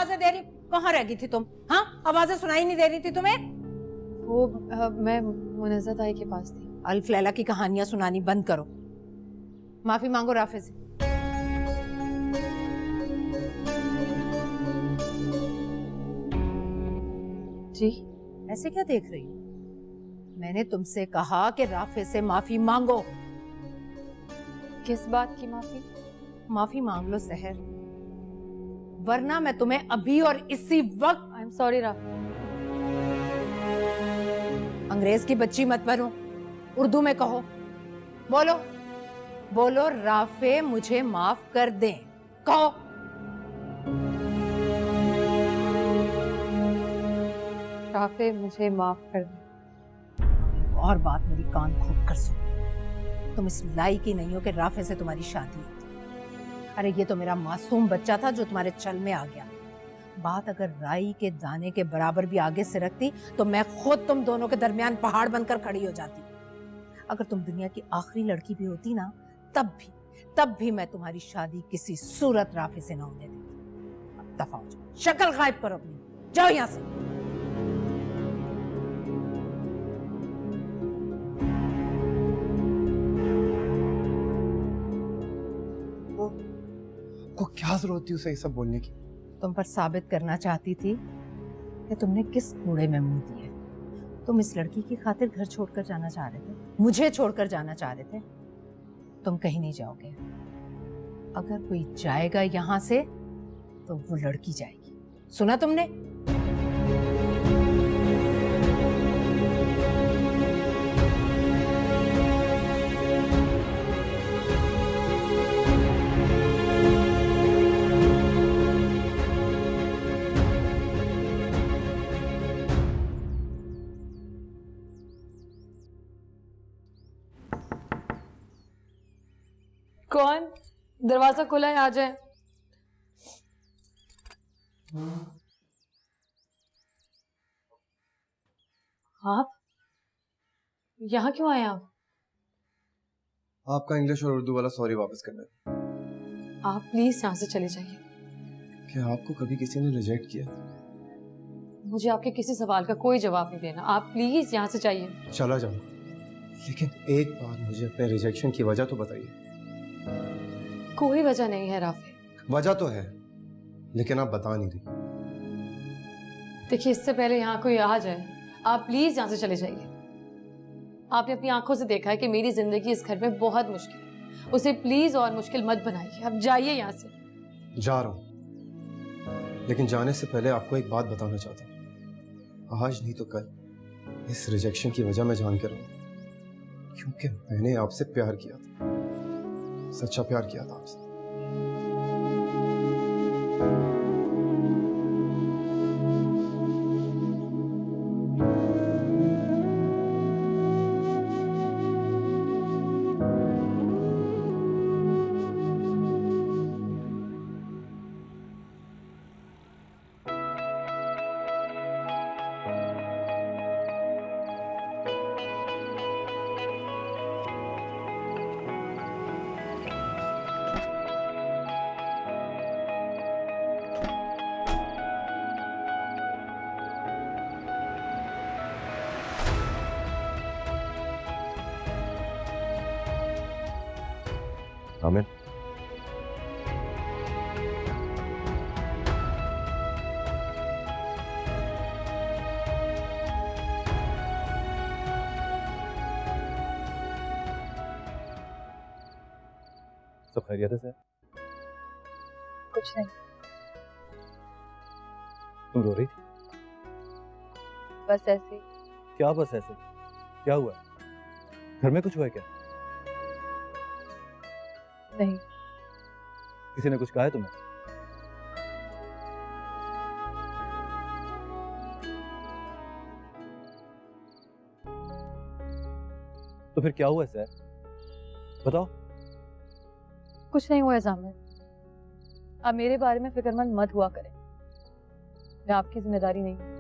आवाजें दे रही? कहाँ रह गई थी तुम? हाँ, आवाजें सुनाई नहीं दे रही थी तुम्हें? वो मैं मुनज़्ज़ा ताई के पास थी। अल्फ लैला की कहानियां सुनानी बंद करो। माफी मांगो राफे से। जी? ऐसे क्या देख रही हो? मैंने तुमसे कहा कि राफे से माफी मांगो। किस बात की माफी? माफी मांग लो सहर, वरना मैं तुम्हें अभी और इसी वक्त। I am sorry Rafe. अंग्रेज की बच्ची मत बनो, उर्दू में कहो। बोलो बोलो, राफे मुझे माफ कर दें, कहो। राफे मुझे माफ कर दे। और बात मेरी कान खोल कर सुनो, तुम इस लायक ही नहीं हो कि राफे से तुम्हारी शादी होती। अरे ये तो मेरा मासूम बच्चा था जो तुम्हारे छल में आ गया। बात अगर राई के दाने के बराबर भी आगे से रखती तो मैं खुद तुम दोनों के दरमियान पहाड़ बनकर खड़ी हो जाती। अगर तुम दुनिया की आखिरी लड़की भी होती ना, तब भी मैं तुम्हारी शादी किसी सूरत राफे से ना होने देती। अब दफा हो जाओ, शक्ल गायब करो अपनी, जाओ यहां से। को क्या जरूरत थी उसे ये सब बोलने की? तुम पर साबित करना चाहती थी कि तुमने किस कूड़े में मुंह दिए। तुम इस लड़की की खातिर घर छोड़कर जाना चाह रहे थे, मुझे छोड़कर जाना चाह रहे थे। तुम कहीं नहीं जाओगे। अगर कोई जाएगा यहां से तो वो लड़की जाएगी। सुना तुमने? कौन? दरवाजा खुला है, आ जाए। आप यहाँ क्यों आए? आप आपका इंग्लिश और उर्दू वाला सॉरी वापस करना है। आप प्लीज यहाँ से चले जाइए। क्या आपको कभी किसी ने रिजेक्ट किया? मुझे आपके किसी सवाल का कोई जवाब नहीं देना। आप प्लीज यहाँ से जाइए। चला जाऊंगा, लेकिन एक बार मुझे अपने रिजेक्शन की वजह तो बताइए। कोई वजह नहीं है राफे। वजह तो है, लेकिन आप बता नहीं रही। देखिए, इससे पहले यहाँ कोई आ जाए, आप प्लीज यहाँ से चले जाइए। आपने अपनी आंखों से देखा है कि मेरी जिंदगी इस घर में बहुत मुश्किल है। उसे प्लीज और मुश्किल मत बनाइए। अब जाइए यहाँ से। जा रहा हूं, लेकिन जाने से पहले आपको एक बात बताना चाहता हूँ। आज नहीं तो कल इस रिजेक्शन की वजह मैं जान कर रहा हूँ, क्योंकि मैंने आपसे प्यार किया था, सच्चा प्यार किया था आपसे। आमिर, सब खैरियत है सर? कुछ नहीं, तुम रो रही थी? बस ऐसे। क्या बस ऐसे? क्या हुआ? घर में कुछ हुआ है क्या? नहीं। किसी ने कुछ कहा है तुम्हें? तो फिर क्या हुआ सर? बताओ। कुछ नहीं हुआ जामिर। आप मेरे बारे में फिक्रमंद मत हुआ करें। मैं आपकी जिम्मेदारी नहीं हूं।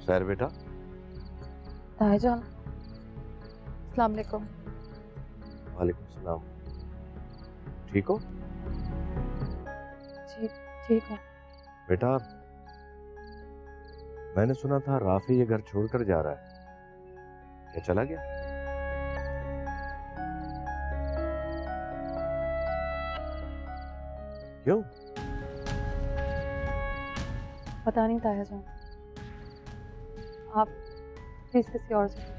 सर बेटा, ताईजान, अस्सलाम वालेकुम। वालेकुम सलाम। ठीक हो जी ठीक हूँ। बेटा? मैंने सुना था राफी ये घर छोड़कर जा रहा है, क्या चला गया? क्यों? पता नहीं ताया जान, आप प्लीज किसी और से पूछिए।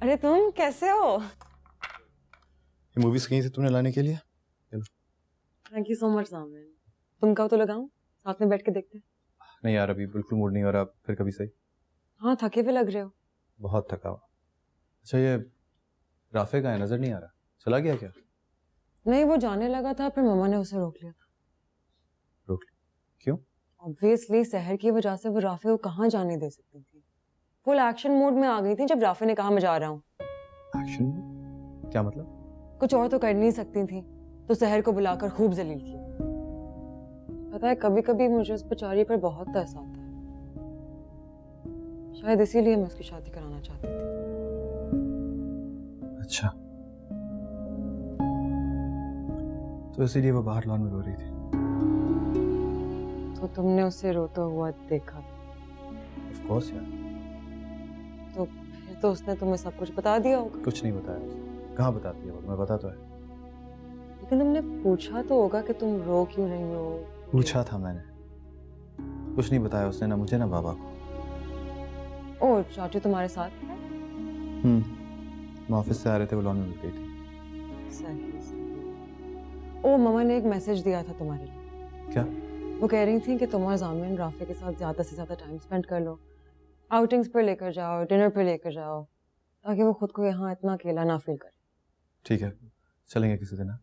अरे तुम कैसे हो? ये मूवीज कहीं से तुमने लाने के लिए? थैंक यू सो मच सामने। तुम कब तो लगाऊं, साथ में बैठ के देखते हैं। नहीं यार, अभी बिल्कुल मूड नहीं हो रहा, फिर कभी सही। हाँ थके हुए लग रहे हो। बहुत थका हुआ। अच्छा, ये राफे का है, नजर नहीं आ रहा, चला गया क्या? नहीं, वो जाने लगा था, फिर मम्मा ने उसे रोक लिया था। रोक लिया? क्यों? ऑब्वियसली शहर की वजह से वो राफे को कहाँ जाने दे सकती थी। फुल एक्शन मोड में आ गई थी जब राफे ने कहा मैं जा रहा हूँ। एक्शन? क्या मतलब? कुछ और तो कर नहीं सकती थी, तो शहर को बुलाकर खूब जलील किया। पता है, कभी कभी मुझे उस बेचारी पर बहुत तरस आता है। शायद इसीलिए मैं उसकी शादी कराना चाहती थी। अच्छा, तो इसीलिए वो बाहर लॉन में रो रही थी। तो तुमने उसे रोता हुआ देखा? ऑफ कोर्स यार। तो फिर तो उसने तुम्हें सब कुछ बता दिया होगा। कुछ नहीं बताया उसने। कहाँ बताती है वो, मैं बता तो है। लेकिन तुमने पूछा तो होगा कि तुम रो क्यों रही हो। पूछा था मैंने, कुछ नहीं बताया उसने, ना मुझे ना बाबा को। ओ, चाचू तुम्हारे साथ है? मैं ऑफिस से आ रहे थे, वो लॉन में मिल गई थी। सही सही। ओ, मम्मा ने एक मैसेज दिया था तुम्हारे लिए। क्या? वो कह रही थी कि तुम और जामिन राफे के साथ ज्यादा से ज्यादा टाइम स्पेंड कर लो, आउटिंग्स पर लेकर जाओ, डिनर पर लेकर जाओ, ताकि वो खुद को यहाँ इतना अकेला ना फील करे। ठीक है, चलेंगे किसी दिन।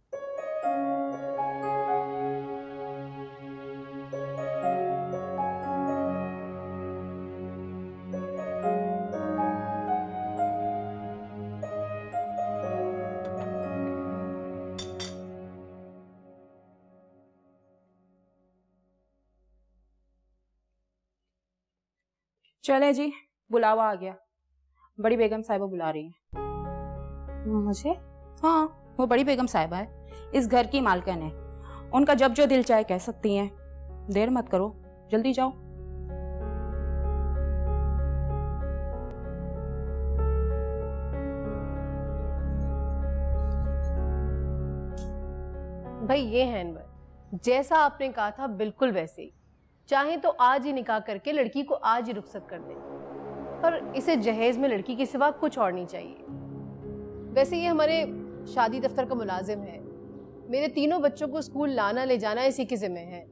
चले जी, बुलावा आ गया। बड़ी बेगम साहिबा बुला रही हैं। मुझे? हाँ, वो बड़ी बेगम साहिबा है, इस घर की मालकिन है। उनका जब जो दिल चाहे कह सकती हैं। देर मत करो, जल्दी जाओ। भाई ये है अनवर, जैसा आपने कहा था बिल्कुल वैसे ही। चाहे तो आज ही निकाह करके लड़की को आज ही रुखसत कर दें, पर इसे जहेज में लड़की के सिवा कुछ और नहीं चाहिए। वैसे ये हमारे शादी दफ्तर का मुलाजिम है, मेरे तीनों बच्चों को स्कूल लाना ले जाना इसी के जिम्मे है।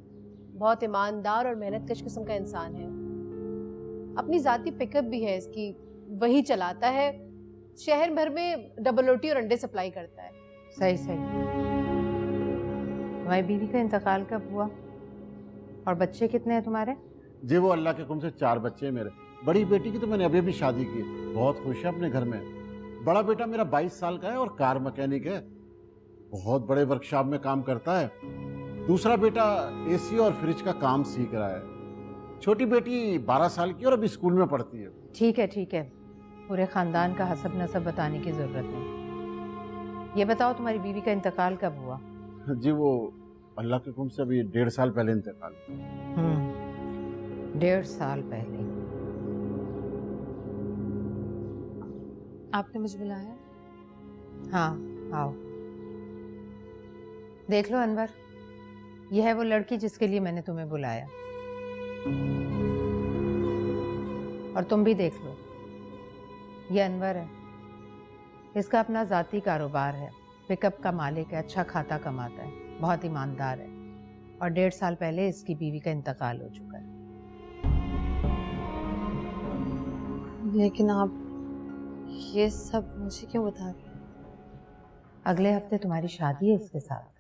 बहुत ईमानदार और मेहनतकश किस्म का इंसान है। अपनी जाती पिकअप भी है इसकी, वही चलाता है। शहर भर में डबल रोटी और अंडे सप्लाई करता है। सही सही। तुम्हारी बीवी का इंतकाल कब हुआ और बच्चे कितने हैं तुम्हारे? जी वो अल्लाह के हुक्म से 4 बच्चे हैं मेरे। बड़ी बेटी की तो मैंने अभी शादी की, बहुत खुश है अपने घर में। बड़ा बेटा मेरा 22 साल का है और कार मैकेनिक है, बहुत बड़े वर्कशॉप में काम करता है। दूसरा बेटा एसी और फ्रिज का काम सीख रहा है। छोटी बेटी 12 साल की और अभी स्कूल में पढ़ती है। ठीक है ठीक है, पूरे खानदान का हसब नसब बताने की जरूरत नहीं। ये बताओ तुम्हारी बीवी का इंतकाल कब हुआ? जी वो अल्लाह के हुक्म से अभी 1.5 साल पहले इंतकाल। 1.5 साल पहले। आपने मुझे बुलाया? हाँ आओ। देख लो अनवर, यह है वो लड़की जिसके लिए मैंने तुम्हें बुलाया। और तुम भी देख लो, ये अनवर है। इसका अपना जाती कारोबार है, पिकअप का मालिक है, अच्छा खाता कमाता है, बहुत ईमानदार है। और 1.5 साल पहले इसकी बीवी का इंतकाल हो चुका है। लेकिन आप ये सब मुझे क्यों बता रहे हैं? अगले हफ्ते तुम्हारी शादी है इसके साथ।